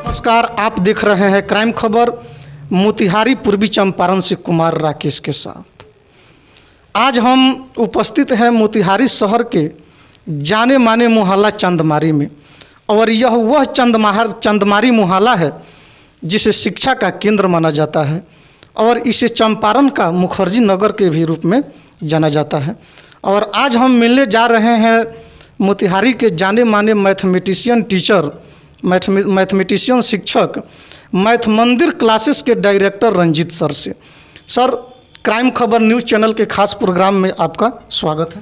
नमस्कार, आप देख रहे हैं क्राइम खबर मोतिहारी पूर्वी चंपारण से कुमार राकेश के साथ। आज हम उपस्थित हैं मोतिहारी शहर के जाने माने मोहल्ला चंदमारी में, और यह वह चंदमारी मोहल्ला है जिसे शिक्षा का केंद्र माना जाता है और इसे चंपारण का मुखर्जी नगर के भी रूप में जाना जाता है। और आज हम मिलने जा रहे हैं मोतिहारी के जाने माने मैथमेटिशियन शिक्षक मैथ मंदिर क्लासेस के डायरेक्टर रंजीत सर से। सर, क्राइम खबर न्यूज़ चैनल के खास प्रोग्राम में आपका स्वागत है।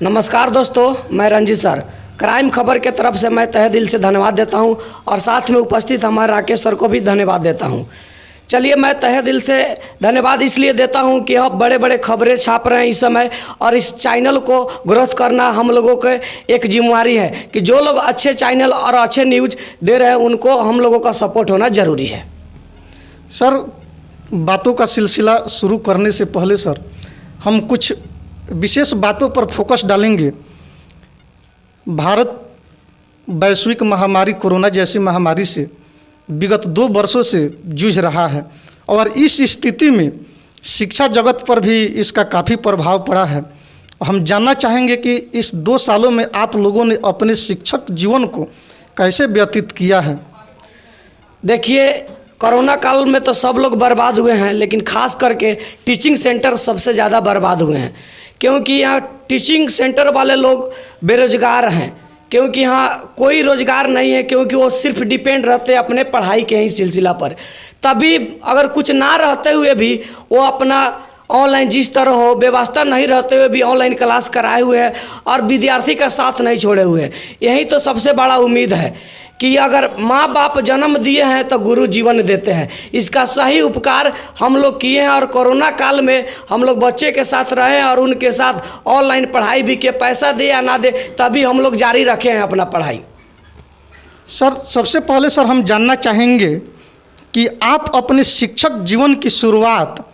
नमस्कार दोस्तों, मैं रंजीत सर क्राइम खबर के तरफ से मैं तहे दिल से धन्यवाद देता हूं और साथ में उपस्थित हमारे राकेश सर को भी धन्यवाद देता हूं। चलिए, मैं तहे दिल से धन्यवाद इसलिए देता हूं कि आप बड़े बड़े खबरें छाप रहे हैं इस समय, और इस चैनल को ग्रोथ करना हम लोगों के एक जिम्मेवारी है कि जो लोग अच्छे चैनल और अच्छे न्यूज़ दे रहे हैं उनको हम लोगों का सपोर्ट होना ज़रूरी है। सर, बातों का सिलसिला शुरू करने से पहले सर, हम कुछ विशेष बातों पर फोकस डालेंगे। भारत वैश्विक महामारी कोरोना जैसी महामारी से विगत 2 वर्षों से जूझ रहा है, और इस स्थिति में शिक्षा जगत पर भी इसका काफ़ी प्रभाव पड़ा है। हम जानना चाहेंगे कि इस 2 सालों में आप लोगों ने अपने शिक्षक जीवन को कैसे व्यतीत किया है। देखिए, कोरोना काल में तो सब लोग बर्बाद हुए हैं, लेकिन खास करके टीचिंग सेंटर सबसे ज़्यादा बर्बाद हुए हैं, क्योंकि यहाँ टीचिंग सेंटर वाले लोग बेरोजगार हैं, क्योंकि यहाँ कोई रोज़गार नहीं है, क्योंकि वो सिर्फ डिपेंड रहते हैं अपने पढ़ाई के ही सिलसिला पर। तभी अगर कुछ ना रहते हुए भी वो अपना ऑनलाइन जिस तरह हो व्यवस्था नहीं रहते हुए भी ऑनलाइन क्लास कराए हुए हैं और विद्यार्थी का साथ नहीं छोड़े हुए हैं। यही तो सबसे बड़ा उम्मीद है कि अगर माँ बाप जन्म दिए हैं तो गुरु जीवन देते हैं। इसका सही उपकार हम लोग किए हैं, और कोरोना काल में हम लोग बच्चे के साथ रहे और उनके साथ ऑनलाइन पढ़ाई भी के, पैसा दे या ना दे तभी हम लोग जारी रखे हैं अपना पढ़ाई। सर, सबसे पहले सर हम जानना चाहेंगे कि आप अपने शिक्षक जीवन की शुरुआत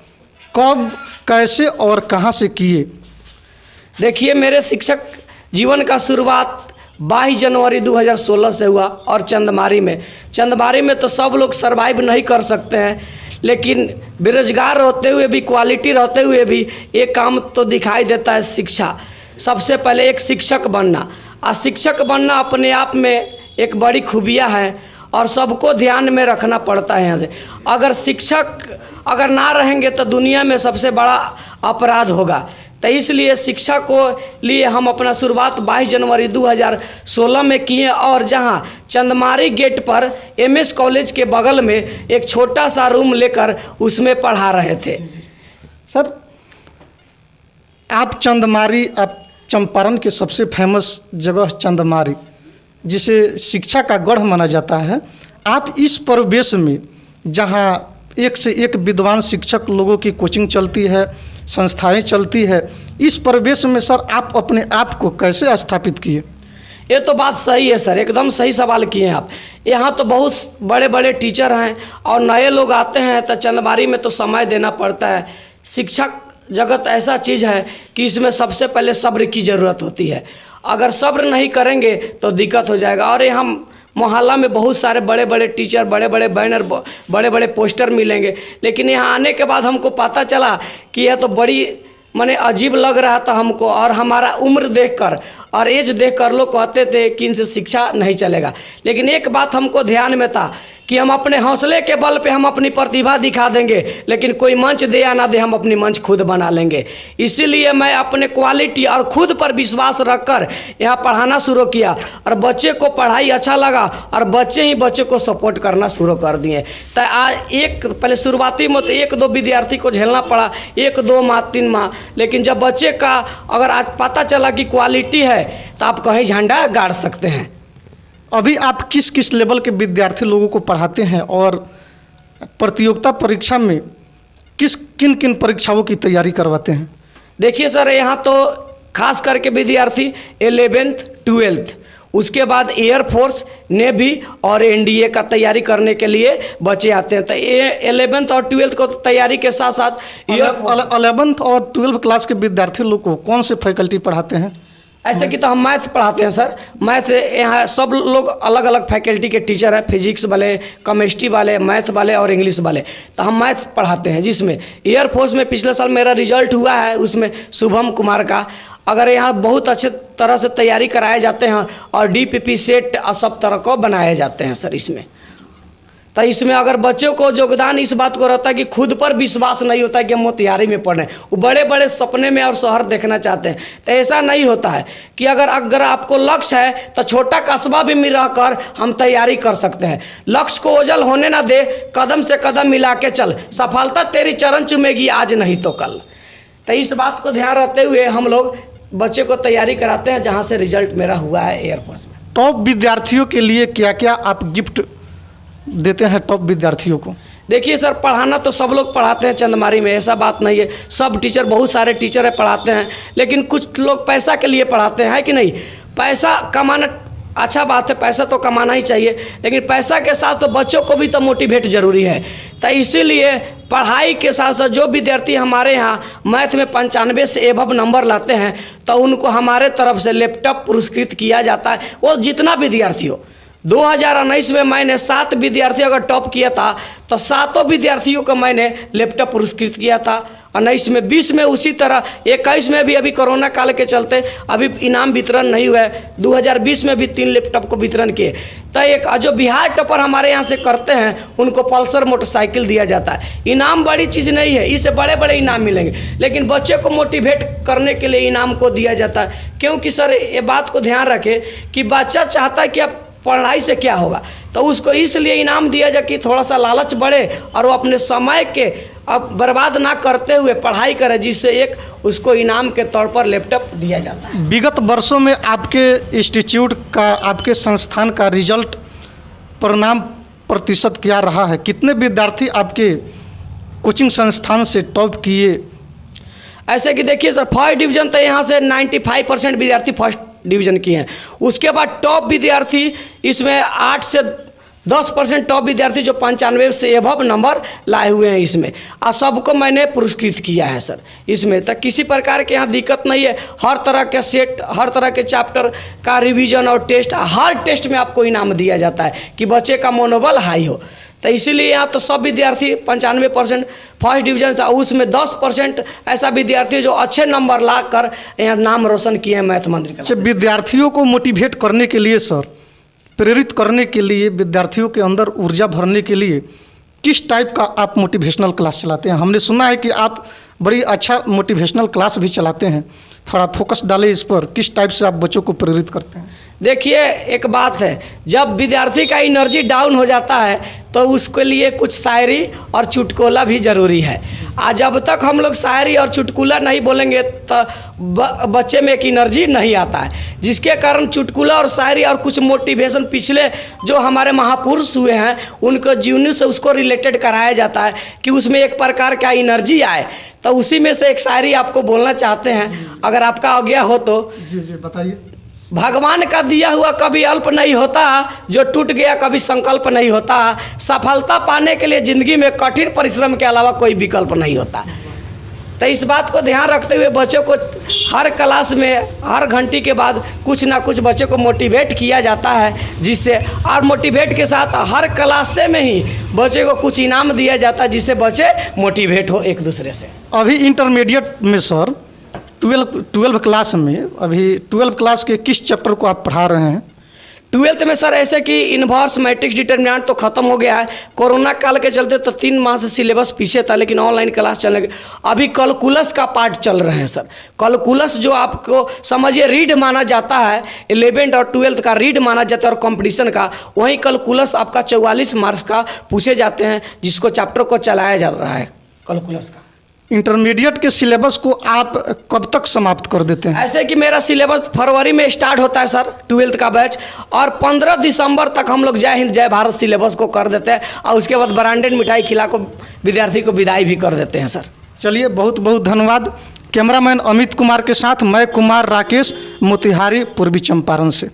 कब, कैसे और कहाँ से किए। देखिए, मेरे शिक्षक जीवन का शुरुआत 22 जनवरी 2016 से हुआ, और चंदमारी में तो सब लोग सरवाइव नहीं कर सकते हैं, लेकिन बेरोजगार होते हुए भी, क्वालिटी रहते हुए भी एक काम तो दिखाई देता है, शिक्षा। सबसे पहले एक शिक्षक बनना, और शिक्षक बनना अपने आप में एक बड़ी खूबियाँ है और सबको ध्यान में रखना पड़ता है। यहाँ से अगर शिक्षक अगर ना रहेंगे तो दुनिया में सबसे बड़ा अपराध होगा। तो इसलिए शिक्षा को लिए हम अपना शुरुआत 22 जनवरी 2016 में किए, और जहां चंदमारी गेट पर MS कॉलेज के बगल में एक छोटा सा रूम लेकर उसमें पढ़ा रहे थे। सर, आप चंपारण के सबसे फेमस जगह चंदमारी, जिसे शिक्षा का गढ़ माना जाता है, आप इस परिवेश में जहां एक से एक विद्वान शिक्षक लोगों की कोचिंग चलती है, संस्थाएं चलती है, इस परिवेश में सर आप अपने आप को कैसे स्थापित किए। ये तो बात सही है सर, एकदम सही सवाल किए हैं आप। यहाँ तो बहुत बड़े बड़े टीचर हैं और नए लोग आते हैं, तो चंदमारी में तो समय देना पड़ता है। शिक्षक जगत ऐसा चीज़ है कि इसमें सबसे पहले सब्र की ज़रूरत होती है। अगर सब्र नहीं करेंगे तो दिक्कत हो जाएगा। और यहाँ मोहल्ला में बहुत सारे बड़े बड़े टीचर, बड़े बड़े बैनर, बड़े बड़े पोस्टर मिलेंगे, लेकिन यहाँ आने के बाद हमको पता चला कि यह तो बड़ी माने अजीब लग रहा था हमको, और हमारा उम्र देखकर और एज देखकर लोग कहते थे कि इनसे शिक्षा नहीं चलेगा। लेकिन एक बात हमको ध्यान में था कि हम अपने हौसले के बल पे हम अपनी प्रतिभा दिखा देंगे, लेकिन कोई मंच दे या ना दे हम अपनी मंच खुद बना लेंगे। इसीलिए मैं अपने क्वालिटी और खुद पर विश्वास रखकर यहाँ पढ़ाना शुरू किया, और बच्चे को पढ़ाई अच्छा लगा और बच्चे ही बच्चे को सपोर्ट करना शुरू कर दिए। तो आज पहले शुरुआती में तो 1-2 विद्यार्थी को झेलना पड़ा, 1-2 माह 3 माह, लेकिन जब बच्चे का अगर आज पता चला कि क्वालिटी है तो आप कहीं झंडा गाड़ सकते हैं। अभी आप किस किस लेवल के विद्यार्थी लोगों को पढ़ाते हैं, और प्रतियोगिता परीक्षा में किन किन परीक्षाओं की तैयारी करवाते हैं। देखिए सर, यहाँ तो खास करके विद्यार्थी 11th 12th, उसके बाद एयरफोर्स, नेवी और NDA का तैयारी करने के लिए बच्चे आते हैं। तो 11th और 12th को तैयारी के साथ साथ 11th और 12th क्लास के विद्यार्थी लोग को कौन से फैकल्टी पढ़ाते हैं। ऐसे कि तो हम मैथ पढ़ाते हैं सर। मैथ यहाँ सब लोग अलग अलग फैकल्टी के टीचर हैं, फिजिक्स वाले, केमिस्ट्री वाले, मैथ वाले और इंग्लिश वाले। तो हम मैथ पढ़ाते हैं, जिसमें एयरफोर्स में पिछले साल मेरा रिजल्ट हुआ है, उसमें शुभम कुमार का। अगर यहाँ बहुत अच्छे तरह से तैयारी कराए जाते हैं और DPP सेट और सब तरह को बनाए जाते हैं सर इसमें। तो इसमें अगर बच्चों को योगदान इस बात को रहता है कि खुद पर विश्वास नहीं होता है कि हम मोतिहारी में पढ़ रहे हैं, वो बड़े बड़े सपने में और शहर देखना चाहते हैं। तो ऐसा नहीं होता है कि अगर आपको लक्ष्य है तो छोटा कस्बा भी में रहकर हम तैयारी कर सकते हैं। लक्ष्य को ओझल होने ना दे, कदम से कदम मिला के चल, सफलता तेरी चरण चूमेगी आज नहीं तो कल। तो इस बात को ध्यान रखते हुए हम लोग बच्चे को तैयारी कराते हैं, जहाँ से रिजल्ट मेरा हुआ है एयरफोर्स में। टॉप विद्यार्थियों के लिए क्या क्या आप गिफ्ट देते हैं टॉप विद्यार्थियों को? देखिए सर, पढ़ाना तो सब लोग पढ़ाते हैं चंदमारी में, ऐसा बात नहीं है। सब टीचर, बहुत सारे टीचर है पढ़ाते हैं, लेकिन कुछ लोग पैसा के लिए पढ़ाते हैं, है कि नहीं? पैसा कमाना अच्छा बात है, पैसा तो कमाना ही चाहिए, लेकिन पैसा के साथ तो बच्चों को भी तो मोटिवेट जरूरी है। तो इसीलिए पढ़ाई के साथ साथ जो विद्यार्थी हमारे यहाँ मैथ में 95 से एबव नंबर लाते हैं, तो उनको हमारे तरफ से लैपटॉप पुरस्कृत किया जाता है। वो जितना विद्यार्थी हो, 2019 में मैंने 7 विद्यार्थी अगर टॉप किया था तो 7 विद्यार्थियों को मैंने लैपटॉप पुरस्कृत किया था। 19 में, 20 में उसी तरह, 21 में भी अभी कोरोना काल के चलते अभी इनाम वितरण नहीं हुआ है। 2020 में भी 3 लैपटॉप को वितरण किए। तो एक जो बिहार टॉपर हमारे यहाँ से करते हैं उनको पल्सर मोटरसाइकिल दिया जाता है। इनाम बड़ी चीज़ नहीं है, इससे बड़े बड़े इनाम मिलेंगे, लेकिन बच्चे को मोटिवेट करने के लिए इनाम को दिया जाता है। क्योंकि सर ये बात को ध्यान रखें कि बच्चा चाहता है कि अब पढ़ाई से क्या होगा, तो उसको इसलिए इनाम दिया जाए कि थोड़ा सा लालच बढ़े और वो अपने समय के अब बर्बाद ना करते हुए पढ़ाई करे, जिससे एक उसको इनाम के तौर पर लैपटॉप दिया जाता है। विगत वर्षों में आपके इंस्टीट्यूट का, आपके संस्थान का रिजल्ट परिणाम प्रतिशत क्या रहा है? कितने विद्यार्थी आपके कोचिंग संस्थान से टॉप किए? ऐसे कि देखिए सर, फर्स्ट डिवीज़न तो यहाँ से 95% विद्यार्थी फर्स्ट डिवीज़न किए हैं। उसके बाद टॉप विद्यार्थी इसमें 8 से 10% टॉप विद्यार्थी जो 95 से एबव नंबर लाए हुए हैं इसमें, और सबको मैंने पुरस्कृत किया है सर इसमें। तो किसी प्रकार के यहाँ दिक्कत नहीं है। हर तरह के सेट, हर तरह के चैप्टर का रिवीजन और टेस्ट, हर टेस्ट में आपको इनाम दिया जाता है कि बच्चे का मनोबल हाई हो। तो इसीलिए यहाँ तो सब विद्यार्थी 95% फर्स्ट डिवीजन से, उसमें 10% ऐसा विद्यार्थी जो अच्छे नंबर ला कर यहाँ नाम रोशन किए हैं मैथ मंदिर का। अच्छा, विद्यार्थियों को मोटिवेट करने के लिए सर, प्रेरित करने के लिए, विद्यार्थियों के अंदर ऊर्जा भरने के लिए किस टाइप का आप मोटिवेशनल क्लास चलाते हैं? हमने सुना है कि आप बड़ी अच्छा मोटिवेशनल क्लास भी चलाते हैं, थोड़ा फोकस डालें इस पर। किस टाइप से आप बच्चों को प्रेरित करते हैं? देखिए एक बात है, जब विद्यार्थी का एनर्जी डाउन हो जाता है तो उसके लिए कुछ शायरी और चुटकुला भी ज़रूरी है। आज जब तक हम लोग शायरी और चुटकुला नहीं बोलेंगे तो बच्चे में एक एनर्जी नहीं आता है, जिसके कारण चुटकुला और शायरी और कुछ मोटिवेशन पिछले जो हमारे महापुरुष हुए हैं उनको जीवनी से उसको रिलेटेड कराया जाता है कि उसमें एक प्रकार का एनर्जी आए। तो उसी में से एक शायरी आपको बोलना चाहते हैं, अगर आपका आज्ञा हो तो। जी जी बताइए। भगवान का दिया हुआ कभी अल्प नहीं होता, जो टूट गया कभी संकल्प नहीं होता। सफलता पाने के लिए ज़िंदगी में कठिन परिश्रम के अलावा कोई विकल्प नहीं होता। तो इस बात को ध्यान रखते हुए बच्चों को हर क्लास में हर घंटी के बाद कुछ ना कुछ बच्चों को मोटिवेट किया जाता है, जिससे और मोटिवेट के साथ हर क्लास से में ही बच्चे को कुछ इनाम दिया जाता है, जिससे बच्चे मोटिवेट हो एक दूसरे से। अभी इंटरमीडिएट में सर 12 क्लास में, अभी 12 क्लास के किस चैप्टर को आप पढ़ा रहे हैं? 12th में सर ऐसे कि इन्वर्स मैट्रिक्स डिटर्मिनेंट तो ख़त्म हो गया है, कोरोना काल के चलते तो 3 माह से सिलेबस पीछे था, लेकिन ऑनलाइन क्लास चलने लगे। अभी कैलकुलस का पार्ट चल रहे हैं सर। कैलकुलस जो आपको समझिए रीड माना जाता है, 11th और 12th का रीड माना जाता है और कंपटीशन का, वहीं कैलकुलस आपका 44 मार्क्स का पूछे जाते हैं, जिसको चैप्टर को चलाया जा रहा है कैलकुलस का। इंटरमीडिएट के सिलेबस को आप कब तक समाप्त कर देते हैं? ऐसे कि मेरा सिलेबस फरवरी में स्टार्ट होता है सर 12th का बैच, और 15 दिसंबर तक हम लोग जय हिंद जय भारत सिलेबस को कर देते हैं, और उसके बाद ब्रांडेड मिठाई खिला को विद्यार्थी को विदाई भी कर देते हैं सर। चलिए, बहुत बहुत धन्यवाद। कैमरामैन अमित कुमार के साथ मैं कुमार राकेश, मोतिहारी, पूर्वी चंपारण से।